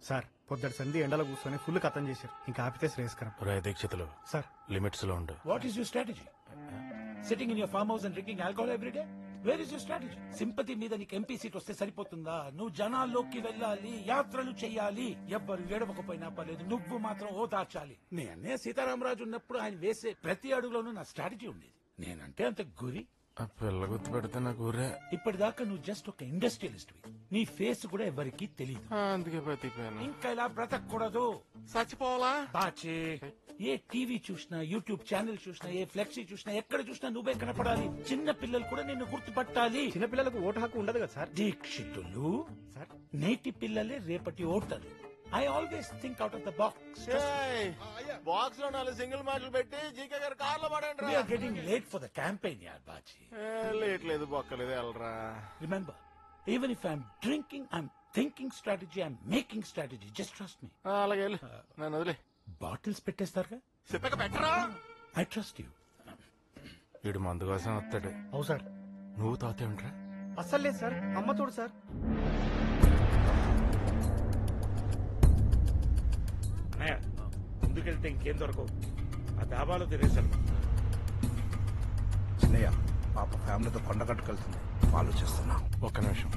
Sir పొద్దుటి సంధి ఎండలో కూర్చొని ఫుల్ కథం చేశారు. ఇంకా ఆపితే శ్రేయస్కరం. దీక్షితులు సార్ లిమిట్స్ లో ఉండు. What is your strategy? Sitting in your farmhouse and drinking alcohol every day? Where is your strategy? Sympathy మీద నీకు ఎంపీ సీట్ వస్తే సరిపోతుందా? నువ్వు జనాల్లోకి వెళ్ళాలి, యాత్రలు చెయ్యాలి. ఎవ్వరు ఏడవకపోయినా పర్లేదు, నువ్వు మాత్రం ఓదార్చాలి. నేనే సీతారామరాజు ఉన్నప్పుడు ఆయన వేసే ప్రతి అడుగులోనూ నా స్ట్రాటజీ ఉండేది. నేనంటే అంత గురి. పిల్ల గుర్తు పెడితే నాకు ఊరే. ఇప్పటిదాకా నువ్వు జస్ట్ ఒక ఇండస్ట్రియలిస్ట్. నీ ఫేస్ కూడా ఎవరికి తెలియదు. అందుకే బతికిపోయాను. ఇంకా ఇలా బ్రతకూడదు. చచ్చిపోవాలా? బాచే ఏ టీవీ చూసినా, యూట్యూబ్ ఛానల్ చూసినా, ఏ ఫ్లెక్సీ చూసినా, ఎక్కడ చూసినా నువ్వే కనపడాలి. చిన్న పిల్లలు కూడా నిన్ను గుర్తుపట్టాలి. చిన్నపిల్లలకు ఓటు హక్కు ఉండదు కదా సార్. దీక్షితులు సార్ నేటి పిల్లలే రేపటి ఓటర్లు. I always think out of the box. Box లో 4 సింగిల్ మాటలు పెట్టి జీకే గారు కార్లో పడండి. We are getting late for the campaign, yaar baji. Late లేదు బొక్కలేదు వెళ్ళరా. Remember, even if I'm drinking, I'm thinking strategy, I'm making strategy. Just trust me. అలాగే వెళ్ళు. నన్ను వదిలే. బాటిల్స్ పెట్టేస్తారుగా. చెప్పక పెట్టరా. I trust you. వీడు మందు కోసం వస్తాడు. అవు సార్. నువ్వు తాతే ఉంటారా? అస్సలు లేదు సార్, అమ్మ తోడు సార్. అన్నయ్య ముందుకెళ్తే ఇంకేం దొరకవు. ఆ డాబాలో తినేసాను. చిన్నయ్య పాప ఫ్యామిలీతో కొండ కట్టుకెళ్తుంది, ఆలోచిస్తున్నా. ఒక్క నిమిషం.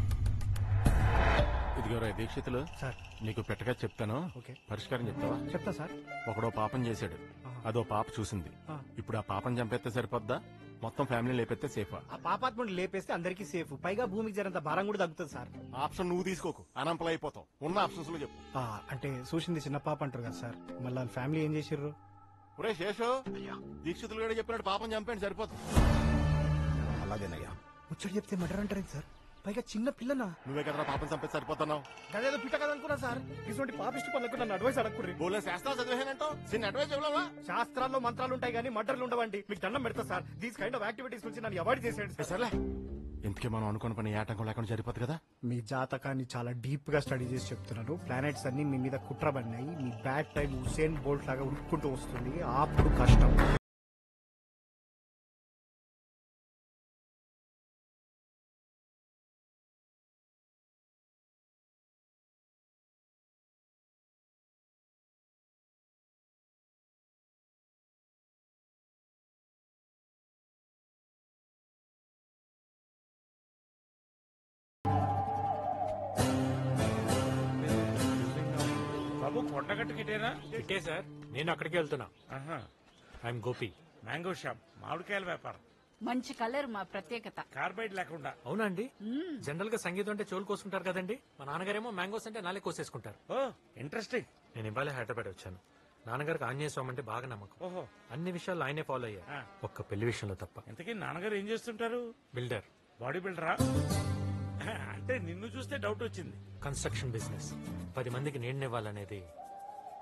ఇదిగోరా దీక్షితులు, సార్ నీకు పెట్టగా చెప్తాను. ఓకే. పరిష్కారం చెప్తావా? చెప్తా సార్. ఒకడో పాపం చేశాడు, అదో పాప చూసింది. ఇప్పుడు ఆ పాపం చంపేస్తే సరిపోద్దా, మొత్తం ఫ్యామిలీ లేపెత్తే సేఫా? ఆ పాపాత్ముడిని లేపేస్తే అందరికీ సేఫ్, పైగా భూమికి జరంత భారం కూడా తగ్గుతుంది సార్. ఆప్షన్ నువ్వు తీసుకోకు, అనంపలు అయిపోతావు. ఉన్న ఆప్షన్స్ లో చెప్పు. అంటే చూసింది చిన్న పాప అంటారు కదా సార్, మళ్ళీ ఫ్యామిలీ ఏం చేసిర్రు? ఒరే శేషు, దీక్షితులు కూడా చెప్పినట్టు పాపం చంపేయండి సరిపోతుంది. అలాగేనయ్యా. ముచ్చట చెప్తే మర్డర్ అంటారు సార్, పైగా చిన్న పిల్లనా? నువ్వే కదా పాపం చంపేసి సరిపోతున్నావు. గదేదో పిట్ట కదా అనుకున్నా సార్. ఇటువంటి పాపిష్టి పనులకు నన్ను అడ్వైస్ అడగకుర్రి. బోలే శాస్త్రాలు చదివేనంటావు, చిన్న అడ్వైస్ ఇవ్వలేవా? శాస్త్రాల్లో మంత్రాలు ఉంటాయి కానీ మర్డర్లు ఉండవండి. మీకు దండం పెడతా sir, these kind of activities నుంచి నన్ను అవాయిడ్ చేసేయండి. సర్లే, ఇంతకీ మనం అనుకున్న పని ఏ ఆటంకం లేకుండా సరిపోతుంది కదా. మీ జాతకాన్ని చాలా డీప్ గా స్టడీ చేసి చెప్తున్నారు. ప్లానెట్స్ అన్ని మీ మీద కుట్రబడినాయి. మీ బ్యాడ్ టైం హుసేన్ బోల్ట్ లాగా ఉరుక్కుంటూ వస్తుంది, అప్పుడు కష్టం. బాబు కొండగట్టుకిటేనా? ఇటే సార్, నేను అక్కడికి వెళ్తున్నా. ఐఎమ్ గోపి. మ్యాంగో షాప్, మామిడికాయల వ్యాపారం. మంచి కలర్ మా ప్రత్యేకత. కార్బైడ్ లేకుండా. అవునా అండి? జనరల్ గా సంగీతం అంటే చెవులు కోసుకుంటారు కదండి, మా నాన్నగారేమో మ్యాంగోస్ అంటే నాలే కోసేసుకుంటారు. ఓ ఇంట్రెస్టింగ్. నేను ఇవాళ హైదరాబాద్ వచ్చాను. నాన్నగారికి ఆంజనేయ స్వామి అంటే బాగా నమ్మకం. ఓహో, అన్ని విషయాలు ఆయనే ఫాలో అయ్యారు, ఒక్క పెళ్లి విషయంలో తప్ప. ఇంతకీ నాన్నగారు ఏం చేస్తుంటారు? బిల్డర్. బాడీ బిల్డరా? అంటే నిన్ను చూస్తే డౌట్ వచ్చింది. Construction business. 10 మందికి నీడనివ్వాలనేది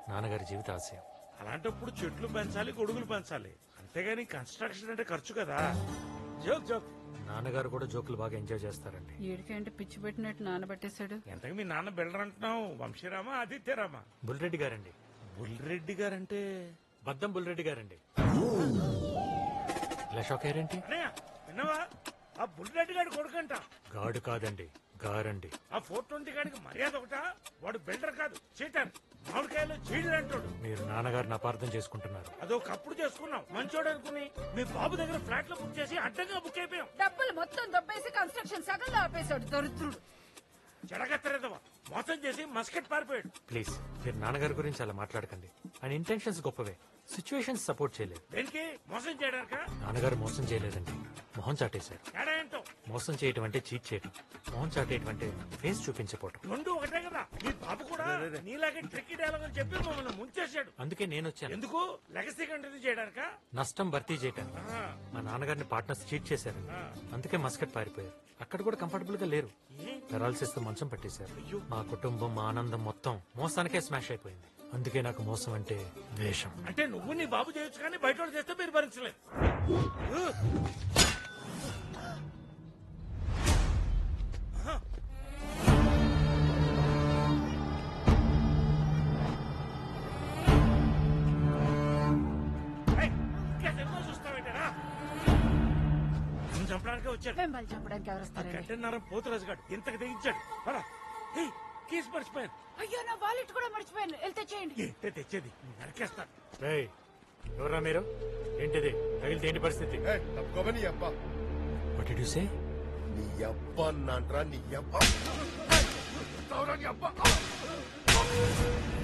నాన్నగారి జీవిత ఆశయం. అలాంటప్పుడు చెట్లు పెంచాలి, గొడుగులు పెంచాలి, అంతేగాని కన్స్ట్రక్షన్ అంటే ఖర్చు కదా. Joke joke. నాన్నగారు కూడా జోకులు బాగా ఎంజాయ్ చేస్తారండి. ఏడికంటే పిచ్చి పెట్టినట్టు నానబెట్టేశాడు. ఎంతకు మీ నాన్న బిల్డర్ అంటున్నావు? వంశీరామా, ఆదిత్యరామా? బుల్రెడ్డి గారండి. బుల్రెడ్డి గారంటే బద్దం బుల్రెడ్డి గారండి. ఇలా షాక్ అయ్యారేంటి? అన్నయ్య విన్నావా? ఆ బుల్రెడ్డి గారి కొడుకంట. గాడు కాదండి, గారండి. ఆ 420 గాడికి మర్యాద ఒకటా? వాడు బిల్డర్ కాదు, చీటర్. మామిడికాయలో చీడలు అంటాడు. మీరు నాన్నగారిని అపార్థం చేసుకుంటున్నారు. అదొకప్పుడు చేసుకున్నాం, మంచోడు అనుకుని మీ బాబు దగ్గర ఫ్లాట్ లో బుక్ చేసి అడ్డంగా బుక్ అయిపోయాం. డబ్బులు మొత్తం దొబ్బేసి కన్స్ట్రక్షన్ సగంలో ఆపేశాడు దరిద్రుడు. చెడగత్తరేదవా, మోసం చేసి మస్కెట్ పారిపోయాడు. ప్లీజ్, మీరు నాన్నగారి గురించి అలా మాట్లాడకండి. ఆయన ఇంటెన్షన్స్ గొప్పవే, సిచ్యువేషన్స్ సపోర్ట్ చేయలేదు. దేనికి? మోసం చేయడానిక? నాన్నగారు మోసం చేయలేదండి, మొహం చాటేశారు. తేడా ఏంటో? మోసం చేయటం అంటే చీట్ చేయటం, మొహం చాటేయటం అంటే ఫేస్ చూపించపోవటం. రెండు ఒకటే కదా. మీ బాబు కూడా నీలాగే ట్రిక్కీ డైలాగ్ అని చెప్పి మమ్మల్ని ముంచేశాడు. అందుకే నేను వచ్చాను. ఎందుకు? లెగసీ కంటిన్యూ చేయడానిక? నష్టం భర్తీ చేయటానికి. మా నాన్నగారిని పార్ట్నర్స్ చీట్ చేశారు, అందుకే మస్కట్ పారిపోయారు. అక్కడ కూడా కంఫర్టబుల్ గా లేరు, పెరాలసిస్ తో మంచం పట్టేశారు. మా కుటుంబం, మా ఆనందం మొత్తం మోసానికే స్మాష్ అయిపోయింది. అందుకే నాకు మోసం అంటే ద్వేషం. అంటే నువ్వు నీ బాబు చేయొచ్చు కానీ బయట వాళ్ళు చేస్తే మీరు భరించలేదు. చూస్తావేంటారా? చంపడానికి వచ్చాడు. మిమ్మల్ని చంపడానికి ఎవరు వస్తారండి? గంటన్నర పోతురాజు గారు ఇంతకు తెగించాడు. కీస్ మర్చిపోయాను. అయ్యో నా వాలెట్ కూడా మర్చిపోయాను. వెళ్తే చేయండి. ఏంటే తెచ్చేది? నరికేస్తాను. రేయ్, ఎవరా మీరు? ఏంటిది తగిలితే ఏంటి పరిస్థితి? తప్పుకోమని అబ్బా వాట్ డిడ్ యు సే? నీ అబ్బా అన్నాంట్రా నీ అబ్బా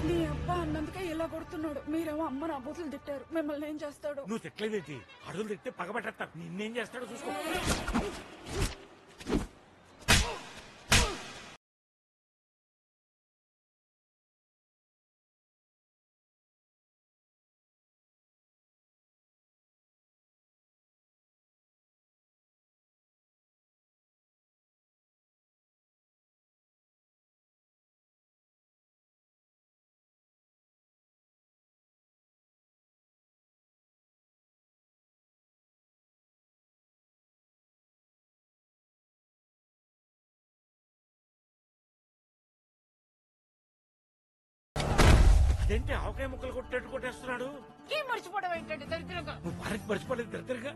నీ అబ్బా అన్నందుకే ఇలా కొడుతున్నాడు. మీరేమో అమ్మ నా బూతులు తిట్టారు. మిమ్మల్ని ఏం చేస్తాడు? నువ్వు తిట్టలేదేంటి? అడుగులు తిట్టే పగబెట్టేస్తా. నిన్నేం చేస్తాడో చూసుకో. అదేంటి ఆవకాయ ముక్కలు కొట్టేట్టు కొట్టేస్తున్నాడు? ఏం మర్చిపోవడం ఏంటంటే దరిద్రంగా. నువ్వు భారత్ మర్చిపోలేదు దగ్గరగా.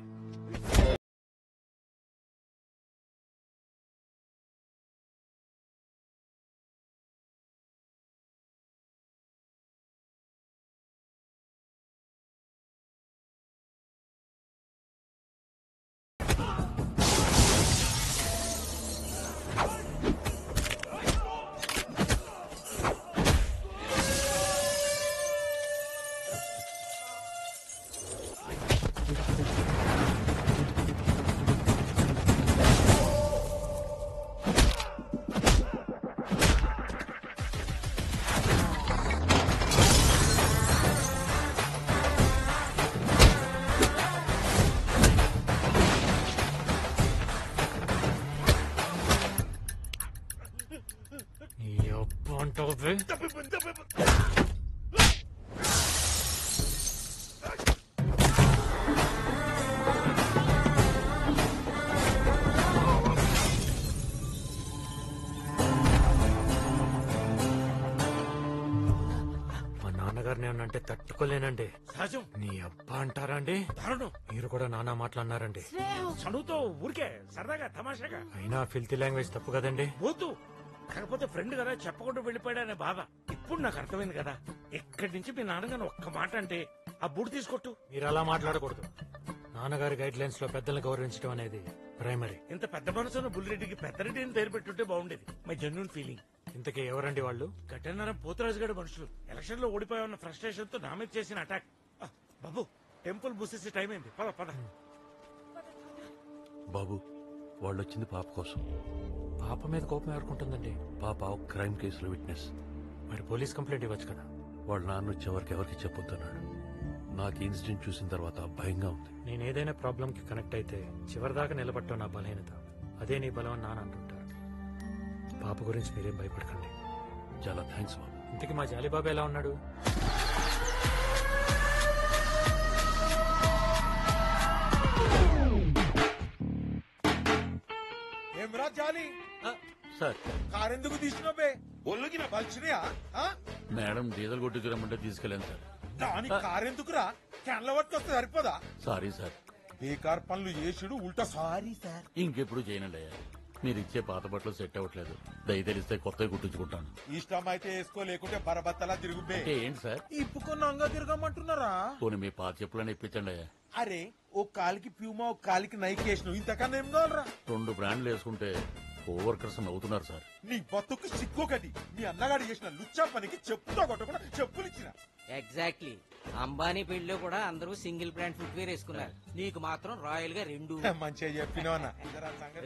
మా నాన్నగారిని ఏమన్నంటే తట్టుకోలేనండి. సహజం. నీ అబ్బా అంటారా అండి? దారుణం. మీరు కూడా నానా మాట్లాడినారండి. చదువుతో ఊరికే సరదాగా తమాషాగా. అయినా ఫిల్తీ లాంగ్వేజ్ తప్పు కదండి. పోతూ కాకపోతే ఫ్రెండ్ కదా చెప్పకుండా వెళ్ళిపోయాడనే బాధ ఇప్పుడు నాకు అర్థమైంది కదా. ఎక్కడి నుంచి మీ నాన్నగారు ఒక్క మాట అంటే ఆ బూడి తీసుకొట్టు. మీరు అలా మాట్లాడకూడదు. నాన్నగారి గైడ్ లైన్స్ లో పెద్దలను గౌరవించడం అనేది ప్రైమరీ. ఇంత పెద్ద మనసున్న బుల్లిరెడ్డికి పెద్దరెడ్డి అని పేరు పెట్టుంటే బాగుండేది. My genuine feeling. ఇంతకీ ఎవరండి వాళ్ళు? గట్టన్నారం పోతురాజు గడి మనుషులు. ఎలక్షన్ లో ఓడిపోయామన్న ఫ్రస్ట్రేషన్ తో నా మీద చేసిన అటాక్. బాబు టెంపుల్ బుసేసి టైం అయింది. పద పద. బాబు వాళ్ళు వచ్చింది పాప కోసం. పాప మీద కోపం ఎవరుకుంటుందండి? పాప ఒక క్రైమ్ కేసులో విట్నెస్. మరి పోలీస్ కంప్లైంట్ ఇవ్వచ్చు కదా. వాళ్ళ నాన్న వచ్చే వరకు ఎవరికి చెప్పొద్దన్నాడు. నాకు ఇన్సిడెంట్ చూసిన తర్వాత భయంగా ఉంది. నేను ఏదైనా ప్రాబ్లం కి కనెక్ట్ అయితే చివరిదాకా నిలబట్టడం నా బలహీనత. అదే నీ బలం అని నాన్న అంటుంటారు. పాప గురించి మీరేం భయపడకండి. చాలా థ్యాంక్స్ బాబు. ఇంతకీ మా జాలీబాబు ఎలా ఉన్నాడు? ఏమ్రా జాలి సార్ కారెందుకు తీసినవే? ఒళ్ళుకి నా బలిచినయా? మేడం డీజిల్ కొట్టుకు రమ్మంటే తీసుకెళ్ళాను సార్. దాని కారెందుకురా? క్యాన్ల పట్టుకొస్తే సరిపోదా? Sorry sir. బేకార్ పనులు చేసుడు ఉల్టా సారీ సార్. ఇంకెప్పుడు చేయనండి అయ్యా. మీరు ఇచ్చే పాత బట్టలు సెట్ అవ్వట్లేదు. దయ తెలిస్తే కొత్తవి కుట్టించుకుంటాను. ఇష్టం అయితే వేసుకో, లేకుంటే బరబత్తలా తిరుగుబే. అంటే ఏంటి సార్? ఇప్పుకొని అంగా తిరగమంటున్నారా? పోనీ మీ పాత చెప్పులని ఇప్పించండి అయ్యా. అరే ఓ కాలికి ప్యూమా, ఒక కాలికి నైక్ వేసినావు. ఇంతకన్నా ఏం కావాలరా? 2 బ్రాండ్లు వేసుకుంటే కోవర్కర్స్ నవ్వుతున్నారు సార్. నీ బతుకు సిగ్గొకటి. మీ అన్నగాడు చేసిన లుచ్చా పనికి చెప్పుతో కొట్టకుండా చెప్పులు ఇచ్చిన. ఎగ్జాక్ట్లీ. అంబానీ పెళ్లిలో కూడా అందరూ సింగిల్ బ్రాండ్ ఫుట్వేర్ వేసుకున్నారు. నీకు మాత్రం రాయల్ గా 2. మంచిగా చెప్పినావు అన్న.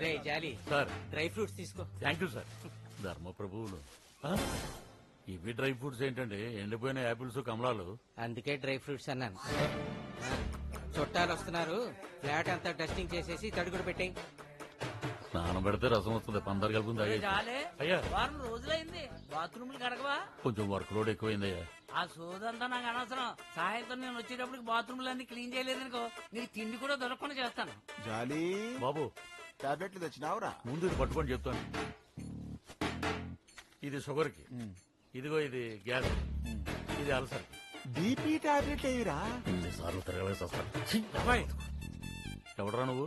రే జాలి సార్ డ్రై ఫ్రూట్స్ తీసుకో. Thank you sir. ధర్మ ప్రభువులు. ఇవి డ్రై ఫ్రూట్స్ ఏంటండి? ఎండిపోయిన యాపిల్స్, కమలాలు. అందుకే డ్రై ఫ్రూట్స్ అన్నాను. చుట్టాలు వస్తున్నారు. ఫ్లాట్ అంతా డస్టింగ్ చేసేసి తడుగుడు పెట్టాయి. స్నానం పెడితే రసం వస్తుంది. పందరు కలుపుంది అయ్యా. వారం రోజులైంది బాత్రూమ్లు కడగవా? కొంచెం వర్క్ లోడ్ ఎక్కువైందయ్యా. ఆ సోదంతా నాకు అనవసరం. సాయంత్రం నేను వచ్చేటప్పుడు బాత్రూమ్లు అన్ని క్లీన్ చేయలేదనుకో నీకు తిండి కూడా దొరకకుండా చేస్తాను. జాలి బాబు టాబ్లెట్లు తెచ్చినావురా? ముందు ఇది పట్టుకొని చెప్తాను. ఇది షుగర్ కి, ఇదిగో ఇది గ్యాస్, ఇది అల్సర్. BP tablet ఏవిరా? ఎన్నిసార్లు తిరగలేసి వస్తాను. అబ్బాయి, ఎవడరా నువ్వు?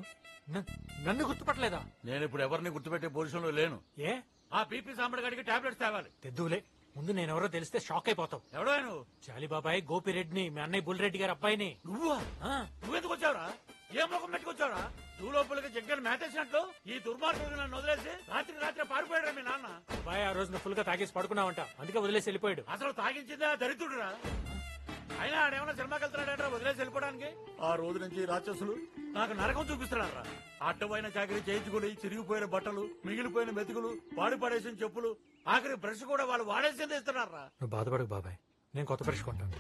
నన్ను గుర్తుపట్టలేదా? నేను ఇప్పుడు ఎవరిని గుర్తుపెట్టే పొజిషన్ లో లేను. ఏ ఆ బీపీ సాంబడి గడికి టాబ్లెట్స్ తేవాలి. తెద్దులే ముందు నేనెవరో తెలిస్తే షాక్ అయిపోతావు. ఎవడో నువ్వు? జాలిబాబాయ్ గోపిరెడ్డిని, మీ అన్నయ్య బుల్రెడ్డి గారి అబ్బాయిని. నువ్వా? ఆ, నువ్వెందుకు వచ్చావురా? ఏ ముఖం పెట్టుకొచ్చావురా? నువ్వు లోపలికి జగ్గని మేతేసినట్లు ఈ దుర్మార్గుడు నన్ను వదిలేసి రాత్రి పారిపోయాడు మీ నాన్న. బాబాయ్ ఆ రోజున ఫుల్ గా తాగేసి పడుకున్నావంట, అందుకే వదిలేసి వెళ్ళిపోయాడు. అసలు తాగించిందే ఆ దరిద్రుడురా. అయినా ఆడేమన్నా సినిమాకి వెళ్తున్నాడంటే వదిలేసి వెళ్ళిపోవడానికి. ఆ రోజు నుంచి ఈ రాక్షసులు నాకు నరకం చూపిస్తున్నారా? అడ్డమైన చాకరీ చేయించుకుని చిరిగిపోయిన బట్టలు, మిగిలిపోయిన మెతుకులు, వాడి పడేసిన చెప్పులు, ఆఖరి బ్రష్ కూడా వాళ్ళు వాడేసింది ఇస్తున్నారా? నువ్వు బాధపడకు బాబాయ్, నేను కొత్త బ్రష్ కొంటాను.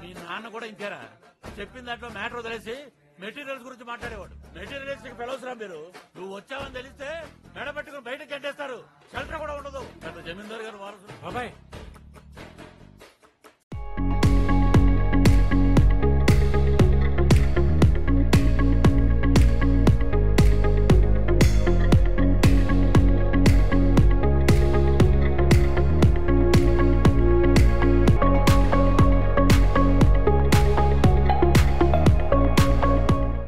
మీ నాన్న కూడా ఇంతేరా? చెప్పిన దాంట్లో మ్యాటర్ వదిలేసి మెటీరియల్స్ గురించి మాట్లాడేవాడు. మెటీరియల్స్ ఫెలోస్ రా మీరు. నువ్వు వచ్చావని తెలిస్తే మెడ పెట్టుకుని బయటకు చెడ్డేస్తారు. షెల్టర్ కూడా ఉండదు. పెద్ద జమీందారు గారు వారసుడు. బాబాయ్